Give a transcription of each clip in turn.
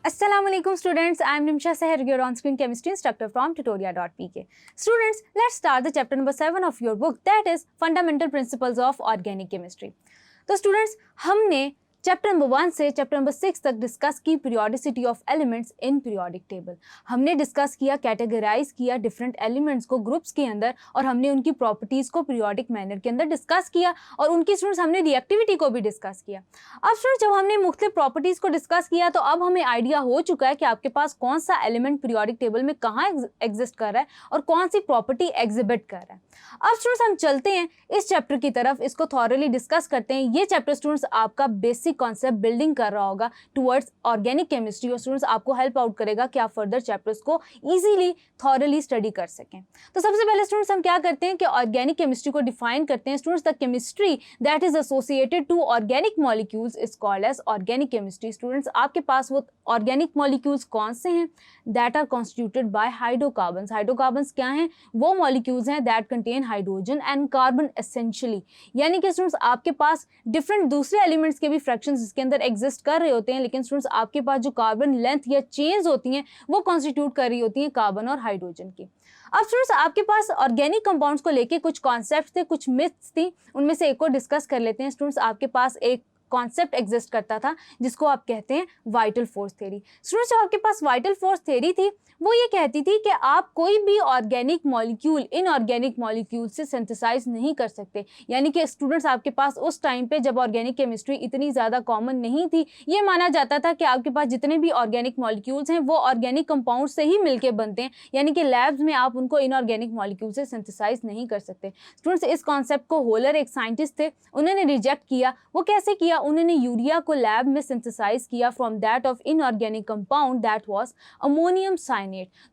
Assalamualaikum students, I am Nimsha Seher, your on-screen chemistry instructor from tutoria.pk. Students, let's start the chapter number 7 of your book, that is Fundamental Principles of Organic Chemistry. तो students हमने chapter number 1 से chapter number 6 तक discuss की periodicity of elements in periodic table. हमने discuss किया, categorise किया different elements को groups के अंदर और हमने उनकी प्रॉपर्टीज को पीरियोडिक मैनर के अंदर डिस्कस किया और उनकी स्टूडेंट्स हमने रिएक्टिविटी को भी डिस्कस किया। अब स्टूडेंट्स जब हमने मुख्तलिफ प्रॉपर्टीज को डिस्कस किया तो अब हमें आइडिया हो चुका है कि आपके पास कौन सा एलिमेंट पीरियोडिक टेबल में कहाँ एग्जिस्ट कर रहा है और कौन सी प्रॉपर्टी एग्जिबिट कर रहा है। अब स्टूडेंट्स हम चलते हैं इस चैप्टर की तरफ, इसको थॉरली डिस्कस करते हैं। ये चैप्टर स्टूडेंट्स आपका बेसिक कॉन्सेप्ट बिल्डिंग कर रहा होगा टुवर्ड्स ऑर्गेनिक केमिस्ट्री और स्टूडेंट्स आपको हेल्प आउट करेगा कि आप फर्दर चैप्टर्स को इजीली थॉरली स्टडी कर सकें। तो सबसे पहले स्टूडेंट्स हम क्या करते हैं कि ऑर्गेनिक केमिस्ट्री को डिफाइन करते हैं। Students the chemistry that is associated to organic molecules is called as organic chemistry. Students आपके पास वो ऑर्गेनिक मॉलिक्यूल्स कौन से हैं? That are constituted by hydrocarbons. Hydrocarbons क्या हैं? वो मॉलिक्यूल्स हैं that contain hydrogen and carbon essentially, यानी कि स्टूडेंट्स आपके पास डिफरेंट दूसरे एलिमेंट्स के भी फ्रैक्शंस इसके अंदर एग्जिस्ट कर रहे होते हैं, लेकिन स्टूडेंट्स आपके पास जो कार्बन लेंथ या चेन्स होती हैं वो कॉन्स्टिट्यूट कर रही होती हैं कार्बन और हाइड्रोजन की। अब स्टूडेंट्स आपके पास ऑर्गेनिक कंपाउंड्स को लेके कुछ कॉन्सेप्ट्स थे, कुछ मिथ्स थी, उनमें से एक को डिस्कस कर लेते हैं। स्टूडेंट्स आपके पास एक कॉन्सेप्ट एग्जिस्ट करता था जिसको आप कहते हैं वाइटल फोर्स थ्योरी। स्टूडेंट्स जो आपके पास वाइटल फोर्स थ्योरी थी वो ये कहती थी कि आप कोई भी ऑर्गेनिक मॉलिक्यूल इनऑर्गेनिक मॉलिक्यूल से सिंथेसाइज नहीं कर सकते, यानी कि स्टूडेंट्स आपके पास उस टाइम पे जब ऑर्गेनिक केमिस्ट्री इतनी ज़्यादा कॉमन नहीं थी, ये माना जाता था कि आपके पास जितने भी ऑर्गेनिक मॉलिक्यूल्स हैं वो ऑर्गेनिक कंपाउंड से ही मिलकर बनते हैं, यानी कि लैब्स में आप उनको इनऑर्गेनिक मॉलिक्यूल से सिंथेसाइज नहीं कर सकते। स्टूडेंट्स इस कॉन्सेप्ट को होलर एक साइंटिस्ट थे, उन्होंने रिजेक्ट किया। वो कैसे किया? उन्होंने यूरिया को लैब में सिंथेसाइज किया from that of inorganic compound that was ammonium cyanate.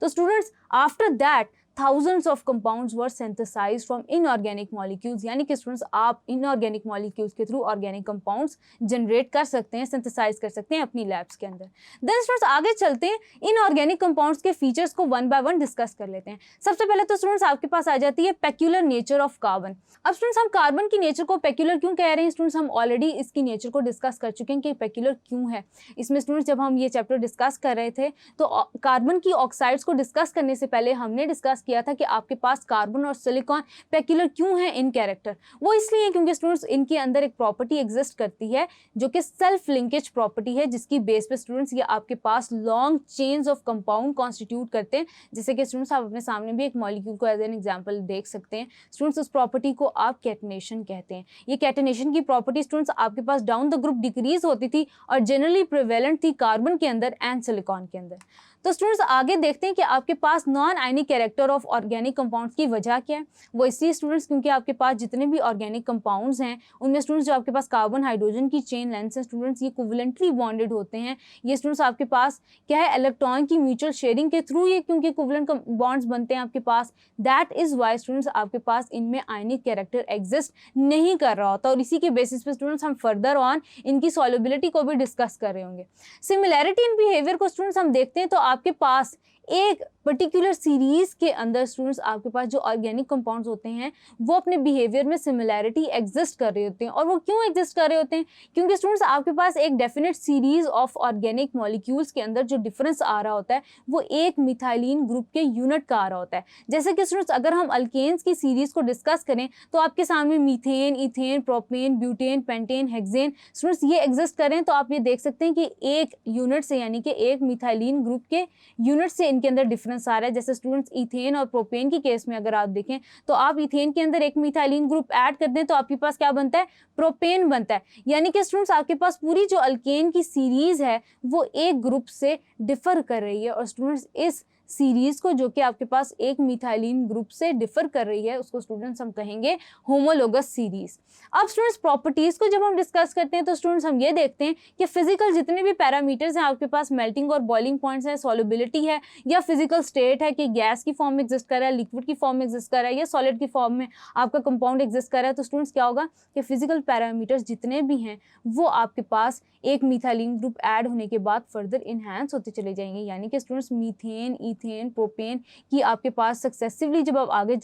तो students after that thousands of compounds were synthesized from inorganic molecules, यानी कि स्टूडेंट्स आप inorganic molecules के थ्रू ऑर्गेनिक कंपाउंड्स जनरेट कर सकते हैं, सिंथेसाइज कर सकते हैं अपनी लैब्स के अंदर। देन स्टूडेंट्स आगे चलते हैं, इनऑर्गेनिक कंपाउंड्स के फीचर्स को वन बाय वन डिस्कस कर लेते हैं। सबसे पहले तो स्टूडेंट्स आपके पास आ जाती है पेक्यूलर नेचर ऑफ कार्बन। अब स्टूडेंट्स हम कार्बन की नेचर को पेक्यूलर क्यों कह रहे हैं? स्टूडेंट्स हम ऑलरेडी इसकी नेचर को डिस्कस कर चुके हैं कि पेक्यूलर क्यों है। इसमें स्टूडेंट्स जब हम ये चैप्टर डिस्कस कर रहे थे तो कार्बन की ऑक्साइड्स को डिस्कस करने से पहले हमने डिस्कस किया था कि आपके पास कार्बन और सिलिकॉन पेक्यूलर क्यों है इन कैरेक्टर। वो इसलिए क्योंकि स्टूडेंट्स इनके अंदर एक प्रॉपर्टी एग्जिस्ट करती है जो कि सेल्फ लिंकेज प्रॉपर्टी है, जिसकी बेस पे स्टूडेंट्स ये आपके पास long chains of compound constitute करते हैं। जैसे कि स्टूडेंट्स आप अपने सामने भी एक मॉलिक्यूल को एज एन एग्जांपल देख सकते हैं। स्टूडेंट्स उस प्रॉपर्टी को आप कैटेनेशन कहते हैं। ये कैटेनेशन की प्रॉपर्टी स्टूडेंट्स आपके पास डाउन द ग्रुप डिक्रीज होती थी और जनरली प्रिवेलेंट थी कार्बन के अंदर एंड सिलिकॉन के अंदर। तो स्टूडेंट्स आगे देखते हैं कि आपके पास non ionic character of organic compounds की वजह क्या है। वो इसलिए स्टूडेंट्स क्योंकि आपके पास जितने भी ऑर्गेनिक कंपाउंड्स हैं उनमें स्टूडेंट्स जो आपके पास कार्बन हाइड्रोजन की चेन लेंथ है स्टूडेंट्स ये कोवेलेंटली बॉन्डेड होते हैं। ये स्टूडेंट्स आपके पास क्या है, इलेक्ट्रॉन की म्यूचुअल शेयरिंग के थ्रू ये क्योंकि कोवेलेंट बॉन्ड्स बनते हैं आपके पास, दैट इज वाई स्टूडेंट्स आपके पास इनमें आयनिक कैरेक्टर एग्जिस्ट नहीं कर रहा होता और इसी के बेसिस पे स्टूडेंट्स हम फर्दर ऑन इनकी सॉल्युबिलिटी को भी डिस्कस कर रहे होंगे। सिमिलैरिटी इन बिहेवियर को स्टूडेंट्स हम देखते हैं तो आपके पास एक पर्टिकुलर सीरीज के अंदर स्टूडेंट्स आपके पास जो ऑर्गेनिक कंपाउंड्स होते हैं वो अपने बिहेवियर में सिमिलैरिटी एग्जिस्ट कर रहे होते हैं। और वो क्यों एग्जिस्ट कर रहे होते हैं? क्योंकि स्टूडेंट्स आपके पास एक definite series of organic molecules के अंदर जो डिफरेंस आ रहा होता है वो एक मिथाइलिन ग्रुप के यूनिट का आ रहा होता है। जैसे कि स्टूडेंट्स अगर हम अल्केन्स की सीरीज को डिस्कस करें तो आपके सामने methane, ethane, propane, butane, pentane, hexane students ये एग्जिस्ट करें तो आप ये देख सकते हैं कि एक यूनिट से यानी कि एक मिथाइलिन ग्रुप के यूनिट से इनके अंदर डिफरेंस आ रहा है। जैसे स्टूडेंट्स इथेन और प्रोपेन की केस में अगर आप देखें तो आप इथेन के अंदर एक मिथाइलिन ग्रुप ऐड कर दें तो आपके पास क्या बनता है? प्रोपेन बनता है। यानी कि स्टूडेंट्स आपके पास पूरी जो अल्केन की सीरीज है वो एक ग्रुप से डिफर कर रही है और स्टूडेंट्स इस सीरीज को जो कि आपके पास एक मिथाइलिन ग्रुप से डिफर कर रही है उसको स्टूडेंट्स हम कहेंगे होमोलोगस सीरीज। अब स्टूडेंट्स प्रॉपर्टीज को जब हम डिस्कस करते हैं तो स्टूडेंट्स हम ये देखते हैं कि फिजिकल जितने भी पैरामीटर्स हैं आपके पास मेल्टिंग और बॉइलिंग पॉइंट्स है, सॉल्युबिलिटी है या फिजिकल स्टेट है कि गैस की फॉर्म में एग्जिस्ट कर रहा है, लिक्विड की फॉर्म में एग्जिस्ट कर रहा है या सॉलिड की फॉर्म में आपका कंपाउंड एग्जिस्ट कर रहा है। तो स्टूडेंट्स क्या होगा कि फिजिकल पैरामीटर्स जितने भी हैं वो आपके पास एक मिथाइलिन ग्रुप ऐड होने के बाद फर्दर इनहैंस होते चले जाएंगे। यानी कि स्टूडेंट्स मीथेन, इथेन, प्रोपेन की आपके पास सक्सेसिवली जब आप आगे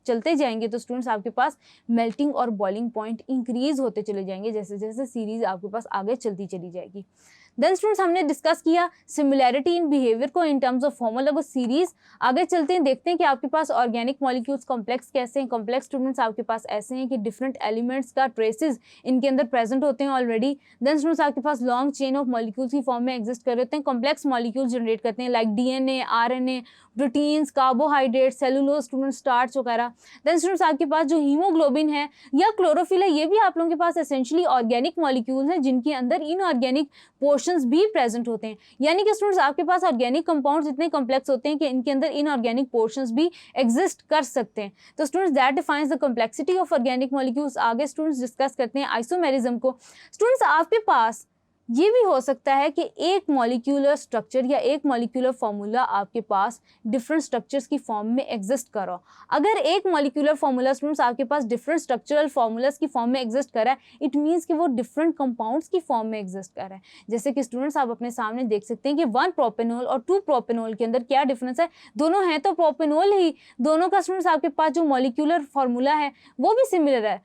चलते जाएंगे तो स्टूडेंट्स आपके पास मेल्टिंग और बॉइलिंग पॉइंट इंक्रीज होते चले जाएंगे जैसे जैसे सीरीज आपके पास आगे चलती चली जाएगी। देन स्टूडेंट्स हमने डिस्कस किया सिमिलैरिटी इन बिहेवियर को in terms of homologous series. आगे चलते हैं, देखते हैं कि आपके पास ऑर्गेनिक मॉलिक्यूल्स कॉम्प्लेक्स कैसे हैं। कॉम्प्लेक्स स्टूडेंट्स आपके पास ऐसे हैं कि डिफरेंट एलिमेंट्स का ट्रेसेस इनके अंदर प्रेजेंट होते हैं ऑलरेडी। देन स्टूडेंट्स आपके पास लॉन्ग चेन ऑफ मॉलिक्यूल्स की फॉर्म में एग्जिस्ट कर रहे होते हैं, कॉम्प्लेक्स मॉलिक्यूल्स जनरेट करते हैं like DNA, RNA, proteins, carbohydrate, cellulose, student starch वगैरह। देन स्टूडेंट्स आपके पास जो हीमोग्लोबिन है या क्लोरोफिल है, ये भी आप लोगों के पास एसेंशियली ऑर्गेनिक मॉलिक्यूल्स हैं जिनके अंदर इनऑर्गेनिक पोर्शंस भी प्रेजेंट होते हैं। यानी कि स्टूडेंट्स आपके पास ऑर्गेनिक कंपाउंड्स इतने कॉम्प्लेक्स होते हैं कि इनके अंदर इनऑर्गेनिक पोर्शंस भी एग्जिस्ट कर सकते हैं। तो students that defines the complexity of organic molecules. आगे स्टूडेंट्स डिस्कस करते हैं आइसोमेरिज्म को। स्टूडेंट्स आपके पास ये भी हो सकता है कि एक मॉलिक्यूलर स्ट्रक्चर या एक मॉलिक्यूलर फार्मूला आपके पास डिफरेंट स्ट्रक्चर्स की फॉर्म में एग्जिस्ट कर रहा हो। अगर एक मॉलिक्यूलर फार्मूला स्टूडेंट्स आपके पास डिफरेंट स्ट्रक्चरल फार्मूलाज की फॉर्म में एग्जिस्ट कर रहा है, इट मीन्स कि वो डिफरेंट कंपाउंड्स की फॉर्म में एग्जिस्ट कर रहा है। जैसे कि स्टूडेंट्स आप अपने सामने देख सकते हैं कि 1 प्रोपेनॉल और 2 प्रोपेनॉल के अंदर क्या डिफरेंस है। दोनों हैं तो प्रोपेनॉल ही, दोनों का स्टूडेंट्स आपके पास जो मॉलिक्यूलर फार्मूला है वो भी सिमिलर है,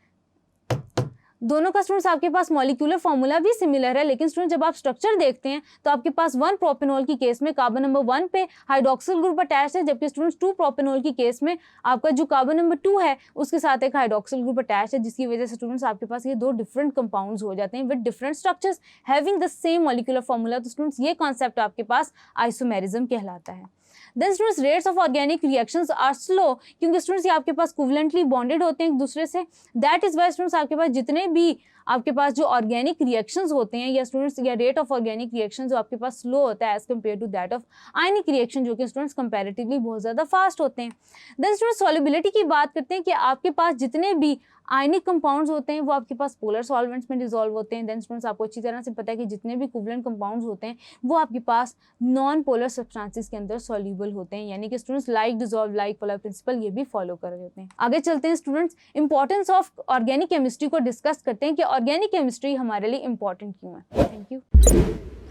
दोनों का स्टूडेंट्स आपके पास मॉलिक्यूलर फार्मूला भी सिमिलर है। लेकिन स्टूडेंट जब आप स्ट्रक्चर देखते हैं तो आपके पास 1 प्रोपेनॉल की केस में कार्बन नंबर 1 पे हाइड्रोक्सिल ग्रुप अटैच है, जबकि स्टूडेंट्स 2 प्रोपेनॉल की केस में आपका जो कार्बन नंबर 2 है उसके साथ एक हाइड्रोक्सिल ग्रुप अटैच है, जिसकी वजह से स्टूडेंट्स आपके पास ये 2 डिफरेंट कंपाउंड्स हो जाते हैं with different structures having the same molecular formula. तो स्टूडेंट्स ये कॉन्सेप्ट आपके पास आइसोमेरिज्म कहलाता है। Then students rates of organic reactions are slow, क्योंकि स्टूडेंट्स ये आपके पास कोवेलेंटली बॉन्डेड होते हैं एक दूसरे से। दैट इज वाई स्टूडेंट्स आपके पास जितने भी आपके पास जो ऑर्गेनिक रिएक्शंस होते हैं या स्टूडेंट्स या रेट ऑफ ऑर्गेनिक रिएक्शन जो आपके पास स्लो होता है as compare to that of ionic reaction, जो कि स्टूडेंट्स कंपैरेटिवली बहुत ज़्यादा फास्ट होते हैं। देन स्टूडेंट्स सॉल्युबिलिटी की बात करते हैं कि आपके पास जितने भी आयनिक कंपाउंड्स होते हैं वो आपके पास पोलर सॉल्वेंट्स में डिसॉल्व होते हैं। देन स्टूडेंट्स आपको अच्छी तरह से पता है कि जितने भी कोवेलेंट कंपाउंड्स होते हैं वो आपके पास नॉन पोलर सब्सटेंसेस के अंदर सॉल्यूबल होते हैं, यानी कि students like dissolve like polar principle ये भी फॉलो कर रहे होते हैं। आगे चलते हैं students, importance of organic chemistry को डिस्कस करते हैं कि ऑर्गेनिक केमिस्ट्री हमारे लिए इंपॉर्टेंट क्यों है। Thank you.